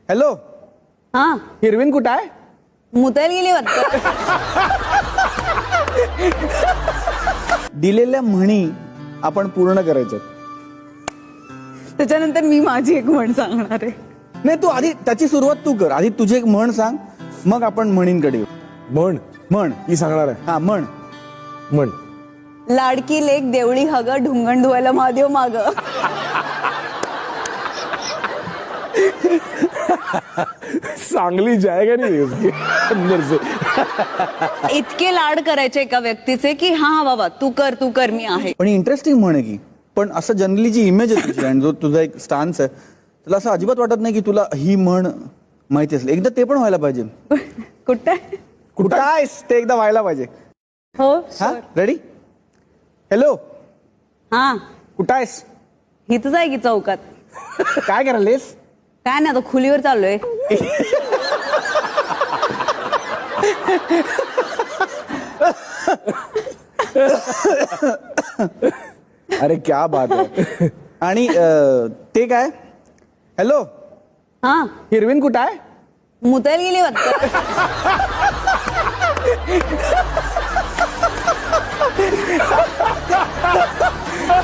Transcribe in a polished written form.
Hello, हा heroine कुठं आहे? मुतायला गेली वाटतं. दिलेल्या म्हणी आपण पूर्ण करायच्या. त्याच्यानंतर मी माझी एक म्हण सांगणार आहे. नाही, तू आधी त्याची सुरुवात तू कर. आधी तुझी एक म्हण सांग, मग आपण म्हणींकडे येऊ. म्हण म्हण. ही सांगणार आहे. हा, म्हण. म्हण लाडकी लेक देवळी हग ढुंगण धुवायला महादेव माग. चांगली जायगा नाही उसकी अंदर से. इतके लाड करायचे एका व्यक्तीचे की हा बाबा तू कर मी आहे. पण इंटरेस्टिंग म्हण आहे की. पण असं जनरली जी इमेज आहे तुझी आणि जो तुझा एक स्टान्स आहे, तुला असं अजिबात वाटत नाही की तुला ही म्हण माहिती असेल. एकदा ते पण व्हायला पाहिजे. कुठे कुठं आहेस ते एकदा व्हायला पाहिजे. हो हा, रेडी? हॅलो, हा कुठं आहेस? हिथच आहे की चौकात. काय करायलेस? काय नाही आता खुलीवर चाललोय. अरे क्या बात आहे. आणि ते काय? हॅलो, हा हिरवीन कुठं आहे? मुतायला गेली वाटतं.